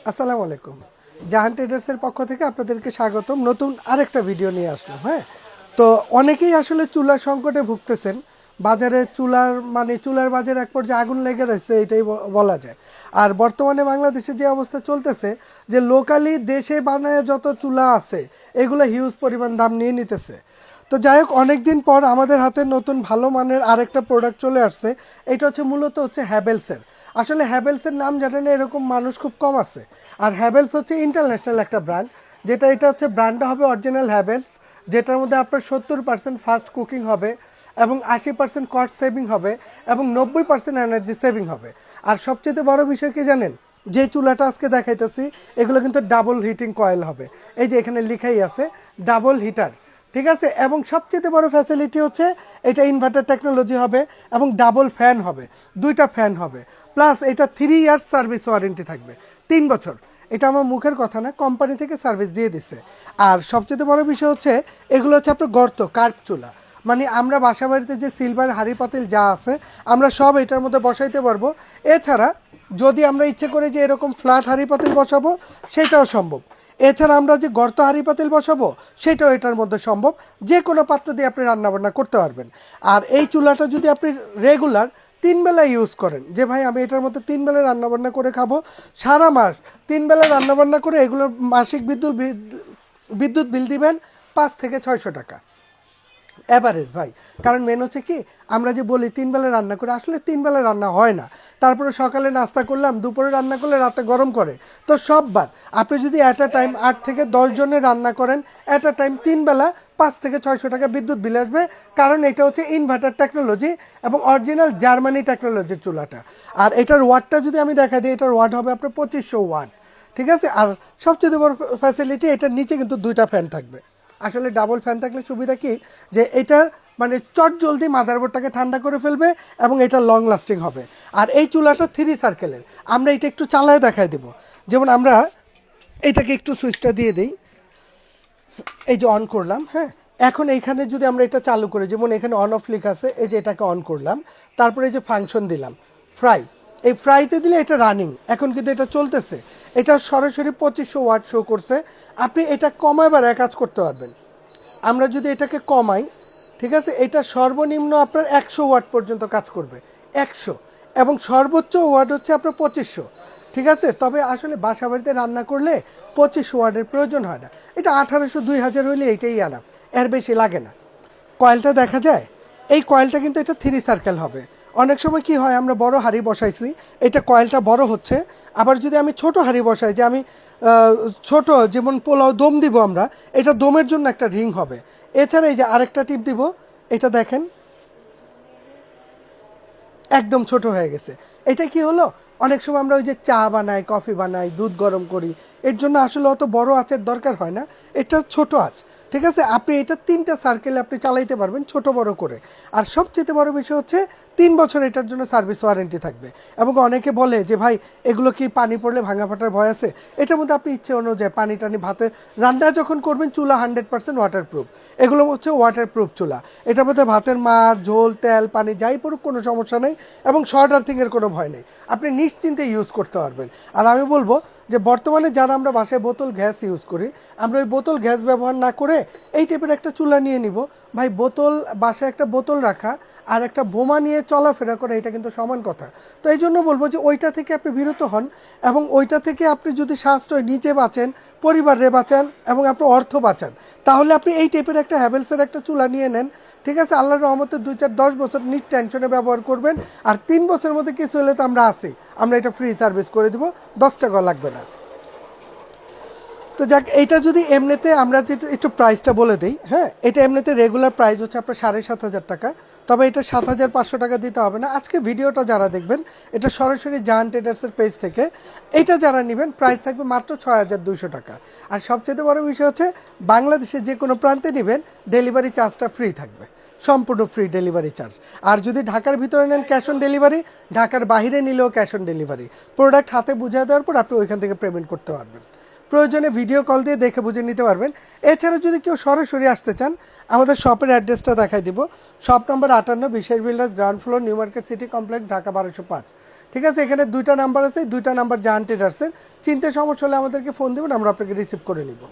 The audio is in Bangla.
আসসালামু আলাইকুম। জাহান ট্রেডার্সের পক্ষ থেকে আপনাদেরকে স্বাগতম। নতুন আরেকটা ভিডিও নিয়ে আসলাম। হ্যাঁ, তো অনেকেই আসলে চুলার সংকটে ভুগতেছেন। বাজারে চুলার বাজারে এক পর্যায়ে আগুন লেগে রয়েছে, এটাই বলা যায়। আর বর্তমানে বাংলাদেশে যে অবস্থা চলতেছে, যে লোকালি দেশে বানায় যত চুলা আছে এগুলো হিউজ পরিমাণ দাম নিয়ে নিতেছে। তো যাই হোক, অনেক দিন পর আমাদের হাতে নতুন ভালো মানের আরেকটা প্রোডাক্ট চলে আসছে। এটা মূলত হচ্ছে হ্যাভেলসের। আসলে হ্যাভেলসের নাম জানে না এরকম মানুষ খুব কম আছে। আর হ্যাভেলস হচ্ছে ইন্টারন্যাশনাল একটা ব্র্যান্ড, এটা হচ্ছে ব্র্যান্ডটা হবে অরিজিনাল হ্যাভেলস, যেটার মধ্যে আপনার 70% ফাস্ট কুকিং হবে এবং 80% কস্ট সেভিং হবে এবং 90% এনার্জি সেভিং হবে। আর সবচেয়ে বড় বিষয় কি জানেন, যে চুলাটা আজকে দেখাইতেছি এগুলো কিন্তু ডাবল হিটিং কয়েল হবে। এই যে এখানে লেখাই আছে ডাবল হিটার, ঠিক আছে। এবং সবচেয়ে বড় ফ্যাসিলিটি হচ্ছে এটা ইনভার্টার টেকনোলজি হবে এবং ডাবল ফ্যান হবে, দুইটা ফ্যান হবে। প্লাস এটা 3 ইয়ার্স সার্ভিস ওয়ারেন্টি থাকবে, 3 বছর। এটা আমার মুখের কথা না, কোম্পানি থেকে সার্ভিস দিয়ে দিচ্ছে। আর সবচেয়ে বড় বিষয় হচ্ছে এগুলো হচ্ছে আপনার গর্ত কার্ভ চুলা, মানে আমরা বাসা বাড়িতে যে সিলভার হাঁড়ি পাতিল যা আছে আমরা সব এটার মধ্যে বসাইতে পারবো। এছাড়া যদি আমরা ইচ্ছে করি যে এরকম ফ্ল্যাট হাঁড়ি পাতিল বসাবো, সেটাও সম্ভব। এছাড়া আমরা যে গর্ত হাঁড়ি পাতিল বসাবো, সেটাও এটার মধ্যে সম্ভব। যে কোনো পাত্র দিয়ে আপনি রান্নাবান্না করতে পারবেন। আর এই চুলাটা যদি আপনি রেগুলার 3 বেলা ইউজ করেন, যে ভাই আমি এটার মধ্যে 3 বেলা রান্নাবান্না করে খাবো, সারা মাস 3 বেলা রান্নাবান্না করে এগুলোর মাসিক বিদ্যুৎ বিল দিবেন 500 থেকে 600 টাকা অ্যাভারেজ ভাই। কারণ মেন হচ্ছে কি, আমরা যে বলি 3 বেলা রান্না করে, আসলে 3 বেলা রান্না হয় না। তারপরে সকালে নাস্তা করলাম, দুপুরে রান্না করলে রাতে গরম করে, তো সব বাদ। আপনি যদি অ্যাট আ টাইম 8 থেকে 10 জনের রান্না করেন, অ্যাট আ টাইম 3 বেলা 500 থেকে 600 টাকা বিদ্যুৎ বিল আসবে। কারণ এটা হচ্ছে ইনভার্টার টেকনোলজি এবং অরিজিনাল জার্মানি টেকনোলজির চুলাটা। আর এটার ওয়াটটা যদি আমি দেখা দিই, এটার ওয়াট হবে আপনার 2500 ওয়াট, ঠিক আছে। আর সবচেয়ে বড় ফ্যাসিলিটি, এটার নিচে কিন্তু দুইটা ফ্যান থাকবে। আসলে ডাবল ফ্যান থাকলে সুবিধা কি, যে এটার চট জলদি মাদারবোর্ডটাকে ঠান্ডা করে ফেলবে এবং এটা লং লাস্টিং হবে। আর এই চুলাটা 3 সার্কেলের। আমরা এটা একটু চালায় দেখায় দেব। যেমন আমরা এটাকে একটু সুইচটা দিয়ে দিই, এই যে অন করলাম। হ্যাঁ, এখন এইখানে যদি আমরা এটা চালু করি, যেমন এখানে অন অফ লিখ আছে, এই যে এটাকে অন করলাম, তারপরে এই যে ফাংশন দিলাম ফ্রাই, এই ফ্রাইতে দিলে এটা রানিং, এখন কিন্তু এটা চলতেছে। এটা সরাসরি 2500 ওয়াট শো করছে। আপনি এটা কমায় বা কাজ করতে পারবেন। আমরা যদি এটাকে কমাই, ঠিক আছে, এটা সর্বনিম্ন আপনার 100 ওয়াট পর্যন্ত কাজ করবে, 100। এবং সর্বোচ্চ ওয়াট হচ্ছে আপনার 2500, ঠিক আছে। তবে আসলে বাসা বাড়িতে রান্না করলে 2500 ওয়াটের প্রয়োজন হয় না। এটা 1800-2000 হলে এইটাই আনাপ, এর বেশি লাগে না। কয়েলটা দেখা যায়, এই কয়েলটা কিন্তু এটা 3 সার্কেল হবে। অনেক সময় কি হয়, আমরা বড় হাঁড়ি বসাইছি, এটা কয়েলটা বড় হচ্ছে। আবার যদি আমি ছোট হাঁড়ি বসাই, যে আমি ছোট যেমন পোলাও দম দিব আমরা, এটা দমের জন্য একটা রিং হবে। এছাড়া এই যে আরেকটা টিপ দিব, এটা দেখেন একদম ছোট হয়ে গেছে। এটা কি হলো, অনেক সময় আমরা ওই যে চা বানাই, কফি বানাই, দুধ গরম করি, এর জন্য আসলে অত বড় আঁচের দরকার হয় না, এটা ছোট আঁচ, ঠিক আছে। আপনি এটা 3টা সার্কেলে আপনি চালাইতে পারবেন ছোট বড় করে। আর সবচেয়ে বড় বিষয় হচ্ছে 3 বছর এটার জন্য সার্ভিস ওয়ারেন্টি থাকবে। এবং অনেকে বলে যে ভাই এগুলো কি পানি পড়লে ভাঙা ফাটার ভয় আছে? এটার মধ্যে আপনি ইচ্ছে অনুযায়ী পানি টানি ভাতে রান্না যখন করবেন, চুলা 100% ওয়াটারপ্রুফ। এগুলো হচ্ছে ওয়াটারপ্রুফ চুলা। এটার মধ্যে ভাতের মার, ঝোল, তেল, পানি যাই পড়ুক কোনো সমস্যা নেই এবং শর্ট আর্থিংয়ের কোনো ভয় নেই। আপনি নিশ্চিন্তে ইউজ করতে পারবেন। আর আমি বলবো যে বর্তমানে যারা আমরা বাসায় বোতল গ্যাস ইউজ করি, আমরা ওই বোতল গ্যাস ব্যবহার না করে এই টাইপের একটা চুলা নিয়ে নিব। ভাই বোতল, বাসায় একটা বোতল রাখা আর একটা বোমা নিয়ে চলাফেরা করে, এটা কিন্তু সমান কথা। তো এই জন্য বলবো যে ওইটা থেকে আপনি বিরত হন এবং ওইটা থেকে আপনি যদি সাশ্রয় নিজে বাঁচেন, পরিবারে বাঁচান এবং আপনার অর্থ বাঁচান, তাহলে আপনি এই টাইপের একটা হ্যাভেলসের একটা চুলা নিয়ে নেন, ঠিক আছে। আল্লাহর রহমতে 2-4-10 বছর নিট টেনশনে ব্যবহার করবেন। আর 3 বছরের মধ্যে কিছু হলে তো আমরা আসি, আমরা এটা ফ্রি সার্ভিস করে দিব, 10 টাকাও লাগবে না। তো যাক, এইটা যদি এমনিতে আমরা যেটা একটু প্রাইসটা বলে দিই। হ্যাঁ, এটা এমনিতে রেগুলার প্রাইস হচ্ছে আপনার 7500 টাকা। তবে এটা 7500 টাকা দিতে হবে না। আজকে ভিডিওটা যারা দেখবেন, এটা সরাসরি জাহান ট্রেডার্সের পেজ থেকে এটা যারা নেবেন, প্রাইস থাকবে মাত্র 6200 টাকা। আর সবচেয়ে বড় বিষয় হচ্ছে বাংলাদেশে যে কোনো প্রান্তে নেবেন, ডেলিভারি চার্জটা ফ্রি থাকবে, সম্পূর্ণ ফ্রি ডেলিভারি চার্জ। আর যদি ঢাকার ভিতরে নেন ক্যাশ অন ডেলিভারি, ঢাকার বাইরে নিলেও ক্যাশ অন ডেলিভারি। প্রোডাক্ট হাতে বুঝিয়ে দেওয়ার পর আপনি ওইখান থেকে পেমেন্ট করতে পারবেন। প্রয়োজনে ভিডিও কল দিয়ে দেখে বুঝে নিতে পারবেন। এছাড়া যদি কেউ সরাসরি আসতে চান, আমাদের শপের অ্যাড্রেসটা দেখাই দিব। শপ নম্বর 58, বিশেষ builders, ground floor, new market city complex, Dhaka 1205। ঠিক আছে, এখানে 2টা নাম্বার আছে, 2টা নাম্বার জাহান ট্রেডার্সের। চিনতে সমস্যা হলে আমাদেরকে ফোন দেবেন, আমরা আপনাকে রিসিভ করে নিব।